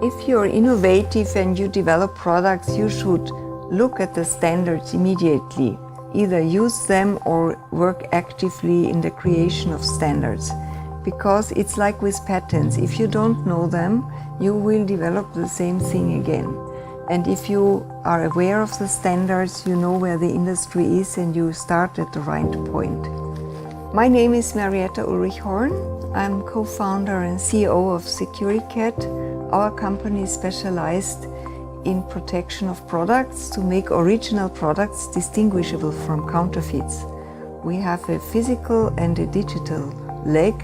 If you're innovative and you develop products, you should look at the standards immediately. Either use them or work actively in the creation of standards. Because it's like with patents, if you don't know them, you will develop the same thing again. And if you are aware of the standards, you know where the industry is and you start at the right point. My name is Marietta Ulrich-Horn. I'm co-founder and CEO of SecuriCat. Our company is specialized in protection of products to make original products distinguishable from counterfeits. We have a physical and a digital leg.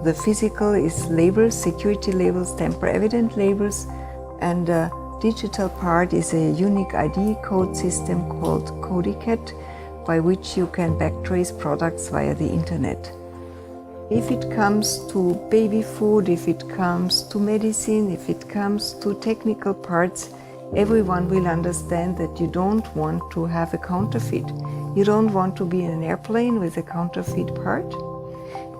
The physical is labels, security labels, tamper-evident labels, and the digital part is a unique ID code system called CodiCat, by which you can backtrace products via the internet. If it comes to baby food, if it comes to medicine, if it comes to technical parts, everyone will understand that you don't want to have a counterfeit. You don't want to be in an airplane with a counterfeit part,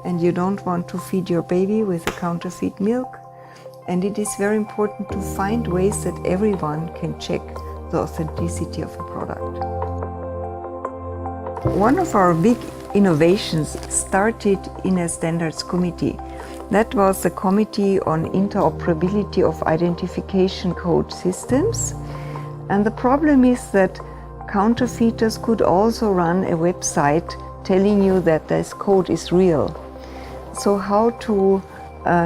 and you don't want to feed your baby with a counterfeit milk. And it is very important to find ways that everyone can check the authenticity of a product. One of our big innovations started in a standards committee. That was the Committee on Interoperability of Identification Code Systems. And the problem is that counterfeiters could also run a website telling you that this code is real. So how to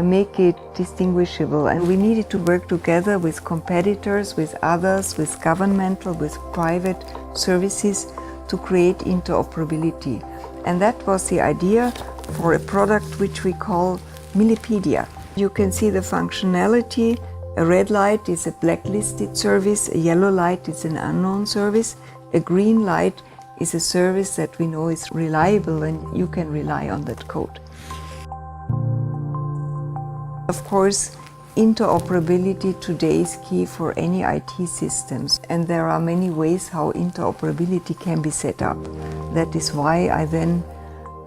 make it distinguishable? And we needed to work together with competitors, with others, with governmental, with private services to create interoperability. And that was the idea for a product which we call Millipedia. You can see the functionality. A red light is a blacklisted service, a yellow light is an unknown service, a green light is a service that we know is reliable and you can rely on that code. Of course, interoperability today is key for any IT systems, and there are many ways how interoperability can be set up. That is why I then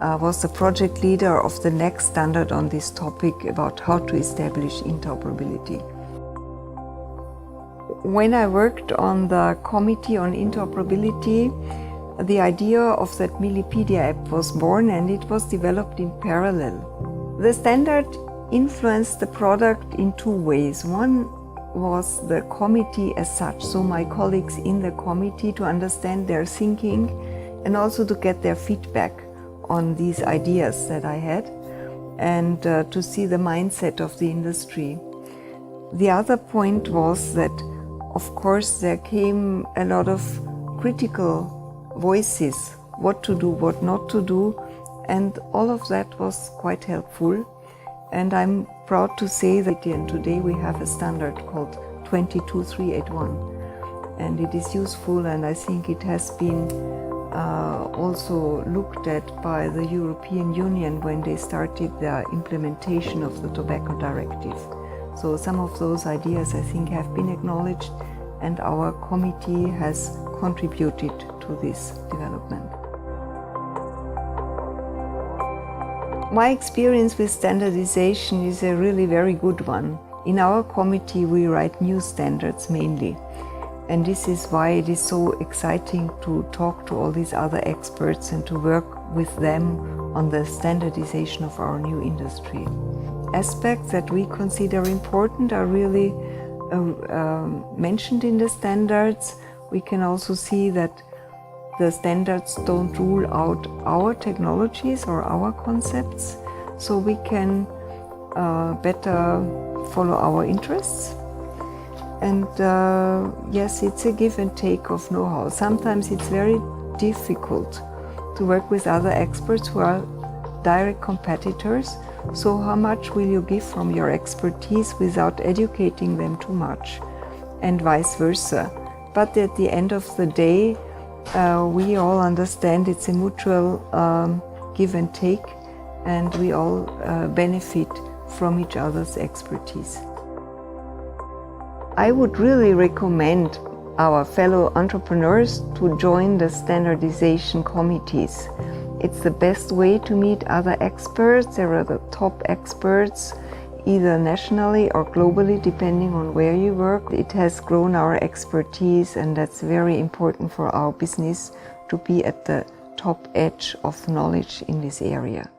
was the project leader of the next standard on this topic about how to establish interoperability. When I worked on the Committee on Interoperability, the idea of that Millipedia app was born and it was developed in parallel. The standard influenced the product in two ways. One was the committee as such, so my colleagues in the committee to understand their thinking and also to get their feedback on these ideas that I had and to see the mindset of the industry. The other point was that, of course, there came a lot of critical voices, what to do, what not to do, and all of that was quite helpful. And I'm proud to say that today we have a standard called 22381, and it is useful, and I think it has been also looked at by the European Union when they started the implementation of the Tobacco Directive. So some of those ideas I think have been acknowledged, and our committee has contributed to this development. My experience with standardization is a really very good one. In our committee we write new standards mainly, and this is why it is so exciting to talk to all these other experts and to work with them on the standardization of our new industry. Aspects that we consider important are really mentioned in the standards. We can also see that the standards don't rule out our technologies or our concepts, so we can better follow our interests. And yes, it's a give and take of know-how. Sometimes it's very difficult to work with other experts who are direct competitors. So how much will you give from your expertise without educating them too much, and vice versa. But at the end of the day, we all understand it's a mutual give and take, and we all benefit from each other's expertise. I would really recommend our fellow entrepreneurs to join the standardization committees. It's the best way to meet other experts. There are the top experts either nationally or globally, depending on where you work. It has grown our expertise, and that's very important for our business to be at the top edge of knowledge in this area.